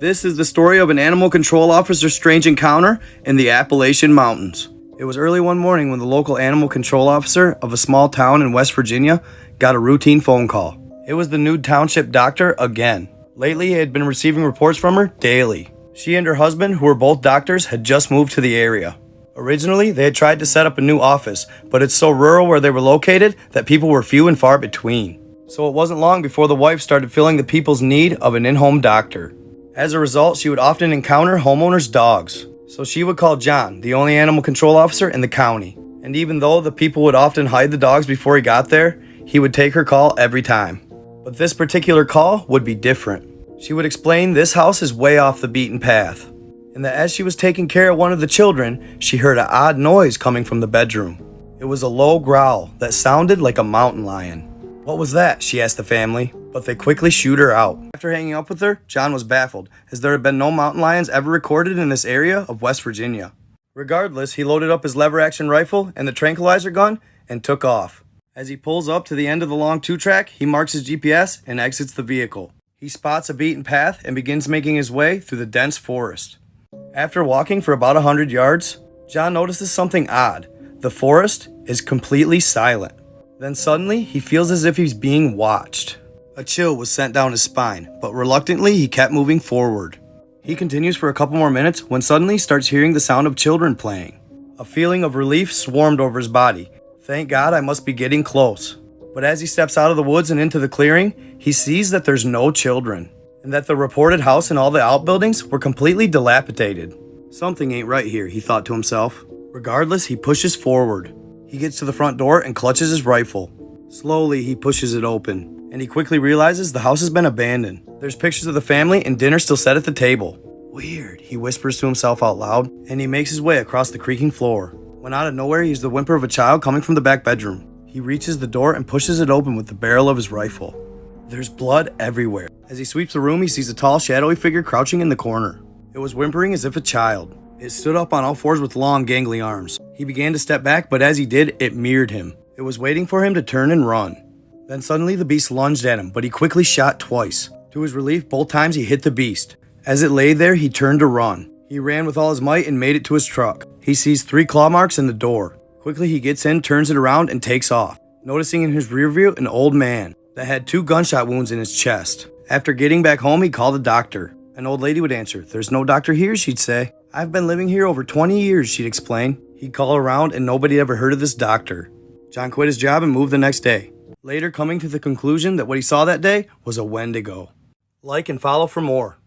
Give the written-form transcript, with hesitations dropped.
This is the story of an animal control officer's strange encounter in the Appalachian Mountains. It was early one morning when the local animal control officer of a small town in West Virginia got a routine phone call. It was the new township doctor again. Lately, he had been receiving reports from her daily. She and her husband, who were both doctors, had just moved to the area. Originally, they had tried to set up a new office, but it's so rural where they were located that people were few and far between. So it wasn't long before the wife started feeling the people's need of an in-home doctor. As a result, she would often encounter homeowners' dogs. So she would call John, the only animal control officer in the county. And even though the people would often hide the dogs before he got there, he would take her call every time. But this particular call would be different. She would explain this house is way off the beaten path, and that as she was taking care of one of the children, she heard an odd noise coming from the bedroom. It was a low growl that sounded like a mountain lion. What was that? She asked the family, but they quickly shooed her out. After hanging up with her, John was baffled, as there had been no mountain lions ever recorded in this area of West Virginia. Regardless, he loaded up his lever-action rifle and the tranquilizer gun and took off. As he pulls up to the end of the long two-track, he marks his GPS and exits the vehicle. He spots a beaten path and begins making his way through the dense forest. After walking for about 100 yards, John notices something odd. The forest is completely silent. Then suddenly, he feels as if he's being watched. A chill was sent down his spine, but reluctantly, he kept moving forward. He continues for a couple more minutes when suddenly he starts hearing the sound of children playing. A feeling of relief swarmed over his body. Thank God, I must be getting close. But as he steps out of the woods and into the clearing, he sees that there's no children, and that the reported house and all the outbuildings were completely dilapidated. Something ain't right here, he thought to himself. Regardless, he pushes forward. He gets to the front door and clutches his rifle. Slowly, he pushes it open, and he quickly realizes the house has been abandoned. There's pictures of the family and dinner still set at the table. Weird, he whispers to himself out loud, and he makes his way across the creaking floor. When out of nowhere, he hears the whimper of a child coming from the back bedroom. He reaches the door and pushes it open with the barrel of his rifle. There's blood everywhere. As he sweeps the room, he sees a tall, shadowy figure crouching in the corner. It was whimpering as if a child. It stood up on all fours with long, gangly arms. He began to step back, but as he did, it mirrored him. It was waiting for him to turn and run. Then suddenly the beast lunged at him, but he quickly shot twice. To his relief, both times he hit the beast. As it lay there, he turned to run. He ran with all his might and made it to his truck. He sees 3 claw marks in the door. Quickly he gets in, turns it around, and takes off, noticing in his rear view an old man that had 2 gunshot wounds in his chest. After getting back home, he called a doctor. An old lady would answer. "There's no doctor here," she'd say. "I've been living here over 20 years, she'd explain. He'd call around and nobody ever heard of this doctor. John quit his job and moved the next day, later coming to the conclusion that what he saw that day was a Wendigo. Like and follow for more.